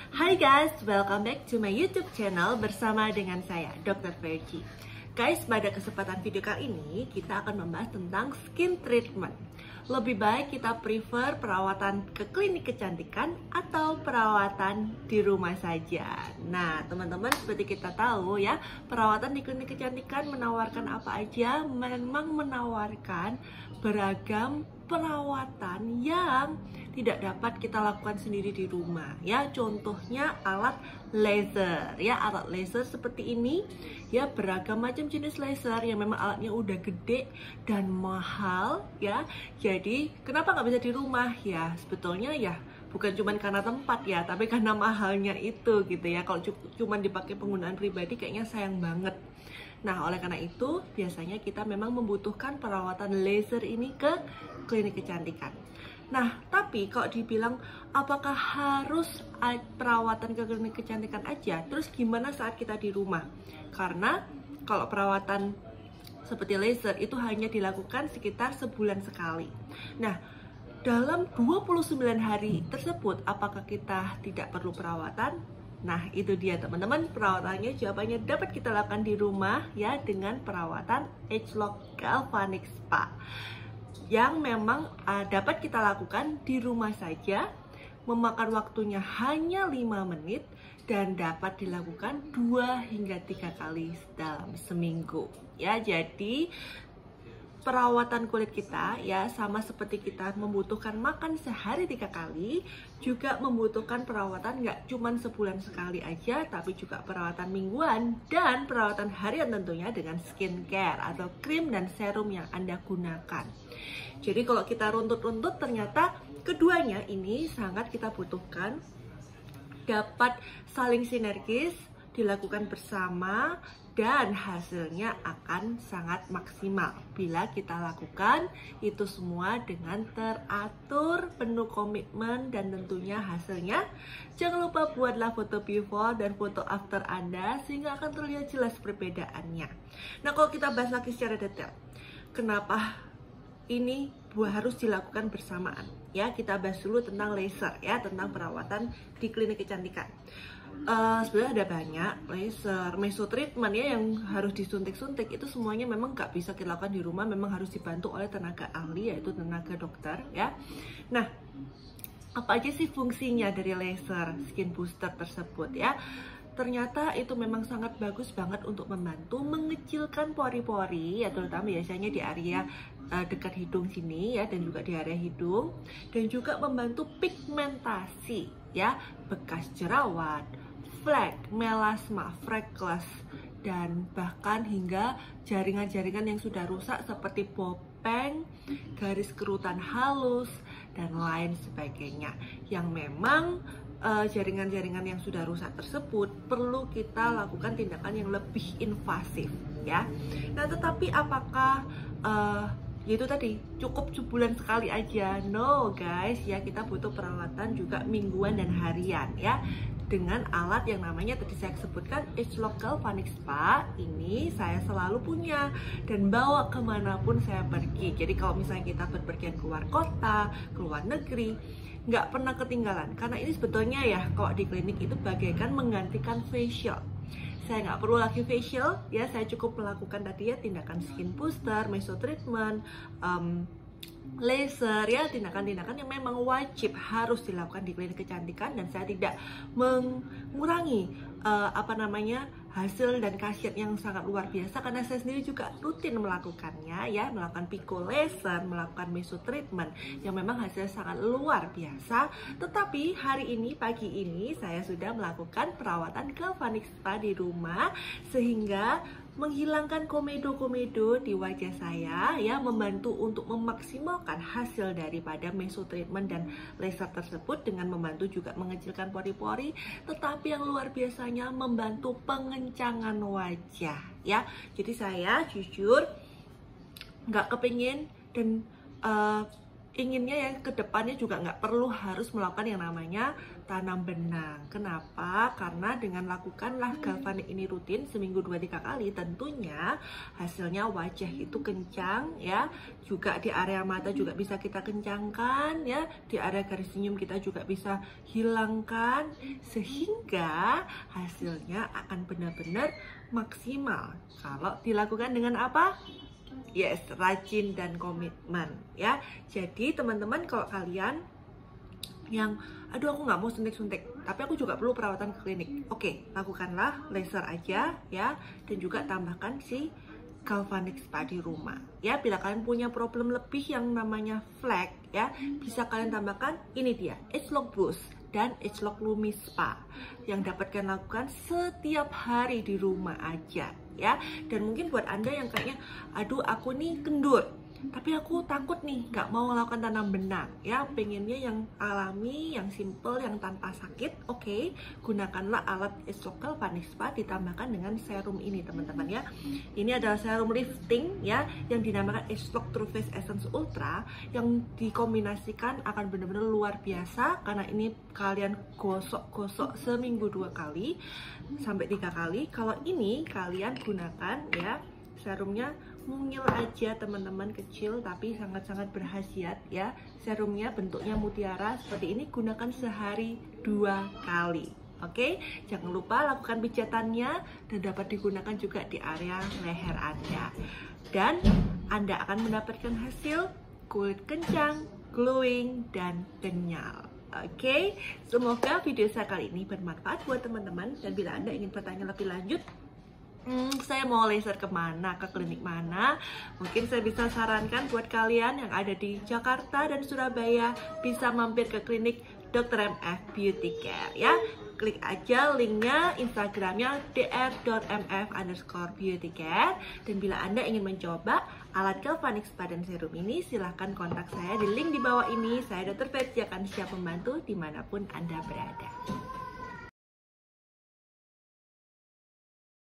Hai guys, welcome back to my YouTube channel bersama dengan saya, Dr. Fergie. Guys, pada kesempatan video kali ini kita akan membahas tentang skin treatment. Lebih baik kita prefer perawatan ke klinik kecantikan atau perawatan di rumah saja. Nah, teman-teman, seperti kita tahu ya, perawatan di klinik kecantikan menawarkan apa aja? Memang menawarkan beragam perawatan yang tidak dapat kita lakukan sendiri di rumah ya. Contohnya alat laser ya, alat laser seperti ini ya, beragam macam jenis laser yang memang alatnya udah gede dan mahal ya. Jadi kenapa nggak bisa di rumah ya? Sebetulnya ya bukan cuma karena tempat ya, tapi karena mahalnya itu gitu ya. Kalau cuma dipakai penggunaan pribadi kayaknya sayang banget. Nah, oleh karena itu biasanya kita memang membutuhkan perawatan laser ini ke klinik kecantikan. Nah, tapi kalau dibilang apakah harus perawatan ke klinik kecantikan aja? Terus gimana saat kita di rumah? Karena kalau perawatan seperti laser itu hanya dilakukan sekitar sebulan sekali. Nah, dalam 29 hari tersebut apakah kita tidak perlu perawatan? Nah, itu dia teman-teman, perawatannya jawabannya dapat kita lakukan di rumah ya, dengan perawatan Agelock Galvanic Spa yang memang dapat kita lakukan di rumah saja, memakan waktunya hanya 5 menit dan dapat dilakukan 2 hingga 3 kali dalam seminggu ya. Jadi perawatan kulit kita ya sama seperti kita membutuhkan makan sehari 3 kali, juga membutuhkan perawatan nggak cuma sebulan sekali aja, tapi juga perawatan mingguan dan perawatan harian tentunya dengan skincare atau krim dan serum yang Anda gunakan. Jadi kalau kita runtut-runtut ternyata keduanya ini sangat kita butuhkan, dapat saling sinergis, dilakukan bersama, dan hasilnya akan sangat maksimal bila kita lakukan itu semua dengan teratur, penuh komitmen, dan tentunya hasilnya jangan lupa buatlah foto before dan foto after Anda sehingga akan terlihat jelas perbedaannya. Nah, kalau kita bahas lagi secara detail, kenapa ini harus dilakukan bersamaan ya, kita bahas dulu tentang laser ya, tentang perawatan di klinik kecantikan. Sebenarnya ada banyak laser, mesotreatment ya yang harus disuntik-suntik, itu semuanya memang nggak bisa kita lakukan di rumah, memang harus dibantu oleh tenaga ahli yaitu tenaga dokter ya. Nah, apa aja sih fungsinya dari laser skin booster tersebut ya? Ternyata itu memang sangat bagus banget untuk membantu mengecilkan pori-pori ya, terutama biasanya di area dekat hidung sini ya, dan juga di area hidung, dan juga membantu pigmentasi ya, bekas jerawat, flek, melasma, freckles, dan bahkan hingga jaringan-jaringan yang sudah rusak seperti bopeng, garis kerutan halus, dan lain sebagainya, yang memang jaringan-jaringan yang sudah rusak tersebut perlu kita lakukan tindakan yang lebih invasif ya. Nah, tetapi apakah itu tadi cukup sebulan sekali aja? No guys ya, kita butuh perawatan juga mingguan dan harian ya, dengan alat yang namanya tadi saya sebutkan Agelock Galvanic Spa. Ini saya selalu punya dan bawa kemanapun saya pergi. Jadi kalau misalnya kita berpergian keluar kota, keluar negeri, nggak pernah ketinggalan, karena ini sebetulnya ya kalau di klinik itu bagaikan menggantikan facial. Saya nggak perlu lagi facial ya, saya cukup melakukan tadi ya tindakan skin booster, mesotreatment, laser ya, tindakan-tindakan yang memang wajib harus dilakukan di klinik kecantikan, dan saya tidak mengurangi hasil dan khasiat yang sangat luar biasa, karena saya sendiri juga rutin melakukannya ya, melakukan pico laser, melakukan mesotreatment yang memang hasilnya sangat luar biasa. Tetapi hari ini, pagi ini, saya sudah melakukan perawatan Galvanic Spa di rumah sehingga menghilangkan komedo-komedo di wajah saya ya, membantu untuk memaksimalkan hasil daripada mesotreatment dan laser tersebut, dengan membantu juga mengecilkan pori-pori, tetapi yang luar biasanya membantu pengencangan wajah ya. Jadi saya jujur nggak kepingin dan inginnya ya ke depannya juga nggak perlu harus melakukan yang namanya tanam benang. Kenapa? Karena dengan lakukanlah galvanik ini rutin seminggu 2-3 kali, tentunya hasilnya wajah itu kencang ya, juga di area mata juga bisa kita kencangkan ya, di area garis senyum kita juga bisa hilangkan, sehingga hasilnya akan benar-benar maksimal kalau dilakukan dengan apa? Yes, rajin dan komitmen ya. Jadi teman-teman, kalau kalian yang aduh aku nggak mau suntik-suntik tapi aku juga perlu perawatan ke klinik, oke, lakukanlah laser aja ya, dan juga tambahkan si galvanic spa di rumah ya. Bila kalian punya problem lebih yang namanya flek ya, bisa kalian tambahkan ini dia Age Lock Boost dan Age Lock Lumi Spa yang dapat kalian lakukan setiap hari di rumah aja ya. Dan mungkin buat Anda yang kayaknya aduh aku nih kendor tapi aku takut nih nggak mau melakukan tanam benang ya, pengennya yang alami, yang simple, yang tanpa sakit, oke, gunakanlah alat Age Lock Galvanic Spa ditambahkan dengan serum ini teman-teman ya. Ini adalah serum lifting ya, yang dinamakan Age Lock True Face Essence Ultra, yang dikombinasikan akan benar-benar luar biasa karena ini kalian gosok-gosok seminggu 2 kali sampai 3 kali. Kalau ini kalian gunakan ya, serumnya mungil aja teman-teman, kecil tapi sangat-sangat berkhasiat ya. Serumnya bentuknya mutiara seperti ini, gunakan sehari 2 kali. Oke, jangan lupa lakukan pijatannya dan dapat digunakan juga di area leher Anda. Dan Anda akan mendapatkan hasil kulit kencang, glowing, dan kenyal. Oke, semoga video saya kali ini bermanfaat buat teman-teman. Dan bila Anda ingin bertanya lebih lanjut, saya mau laser kemana, ke klinik mana, mungkin saya bisa sarankan buat kalian yang ada di Jakarta dan Surabaya bisa mampir ke klinik Dr. MF Beauty Care ya. Klik aja linknya, Instagramnya dr.mf_beautycare. Dan bila Anda ingin mencoba alat galvanic spa dan serum ini, silahkan kontak saya di link di bawah ini. Saya Dr. Verji akan siap membantu dimanapun Anda berada.